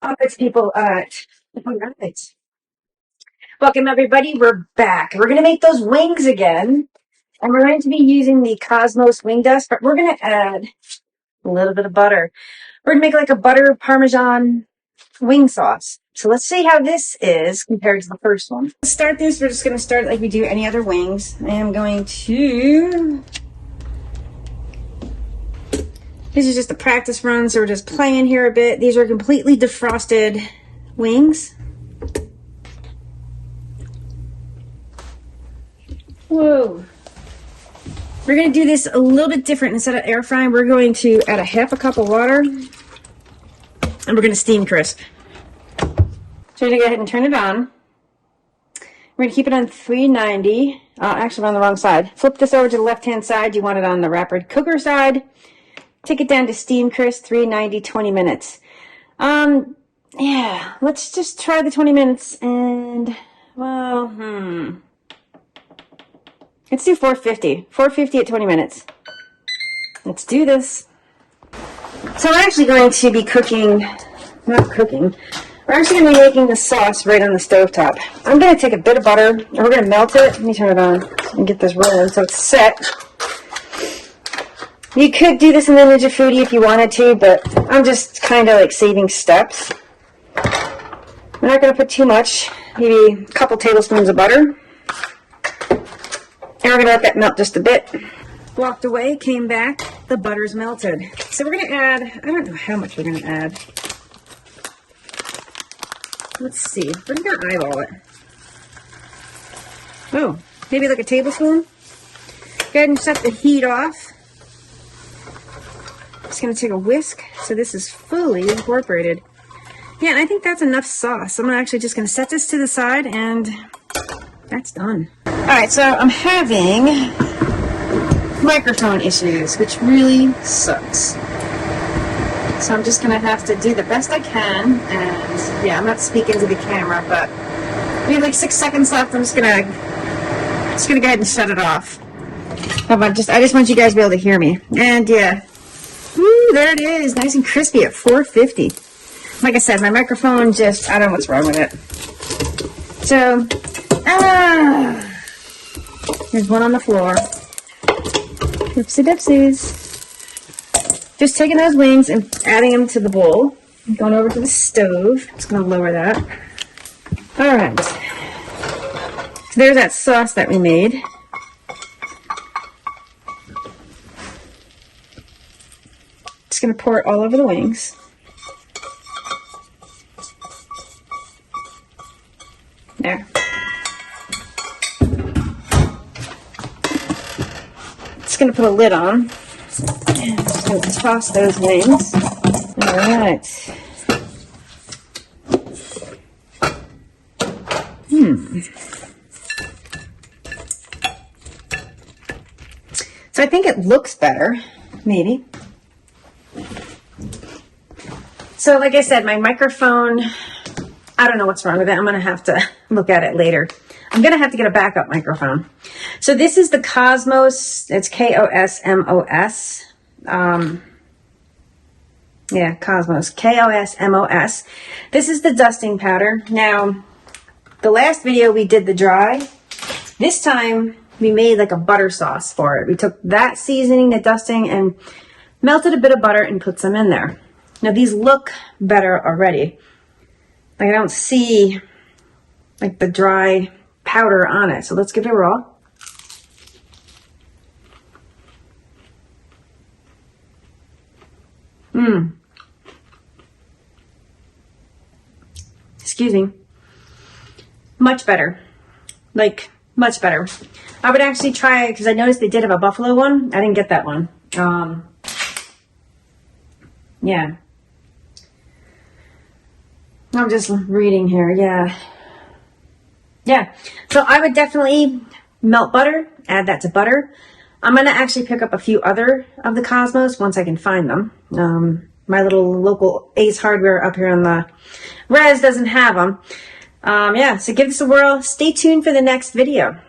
Oh, it's people. All right. Welcome, everybody. We're back. We're going to make those wings again. And we're going to be using the Kosmos wing dust, but we're going to add a little bit of butter. We're going to make like a butter Parmesan wing sauce. So let's see how this is compared to the first one. To start this, we're just going to start like we do any other wings. I am going to... This is just a practice run, so we're just playing here a bit. These are completely defrosted wings. Whoa. We're going to do this a little bit different. Instead of air frying, we're going to add a half a cup of water, and we're going to steam crisp. So we're going to go ahead and turn it on. We're going to keep it on 390. Actually, we're on the wrong side. Flip this over to the left-hand side. You want it on the rapid cooker side. Take it down to steam crisp, 390, 20 minutes. Yeah, let's just try the 20 minutes and, well, let's do 450. 450 at 20 minutes. Let's do this. So I'm actually going to be not cooking. We're actually going to be making the sauce right on the stovetop. I'm going to take a bit of butter and we're going to melt it. Let me turn it on and get this rolling so it's set. You could do this in the Ninja Foodie if you wanted to, but I'm just kind of like saving steps. We're not going to put too much, maybe a couple tablespoons of butter. And we're going to let that melt just a bit. Walked away, came back, the butter's melted. So we're going to add, I don't know how much we're going to add. Let's see, we're going to eyeball it. Oh, maybe like a tablespoon. Go ahead and set the heat off. Just going to take a whisk so this is fully incorporated. Yeah, and I think that's enough sauce. I'm actually just going to set this to the side and that's done. Alright, so I'm having microphone issues, which really sucks. So I'm just going to have to do the best I can, and yeah, I'm not speaking to the camera, but we have like 6 seconds left. I'm just gonna go ahead and shut it off. I just want you guys to be able to hear me. And yeah. Woo, there it is, nice and crispy at 450. Like I said, my microphone just, I don't know what's wrong with it. So, there's one on the floor. Oopsie dipsies. Just taking those wings and adding them to the bowl. I'm going over to the stove. Just going to lower that. All right. So there's that sauce that we made. Just going to pour it all over the wings. There. Just going to put a lid on. And just going to toss those wings. All right. So I think it looks better, maybe. So like I said, my microphone, I don't know what's wrong with it. I'm going to have to look at it later. I'm going to have to get a backup microphone. So this is the Kosmos. It's K-O-S-M-O-S. Yeah, Kosmos. K-O-S-M-O-S. This is the dusting powder. Now, the last video we did the dry. This time we made like a butter sauce for it. We took that seasoning, the dusting, and melted a bit of butter and put some in there. Now these look better already. Like I don't see like the dry powder on it. So let's give it a raw. Excuse me. Much better. Like, much better. I would actually try, because I noticed they did have a buffalo one. I didn't get that one. Yeah. I'm just reading here. Yeah. Yeah. So I would definitely melt butter, add that to butter. I'm going to actually pick up a few other of the Kosmos once I can find them. My little local Ace Hardware up here on the res doesn't have them. Yeah, so give this a whirl. Stay tuned for the next video.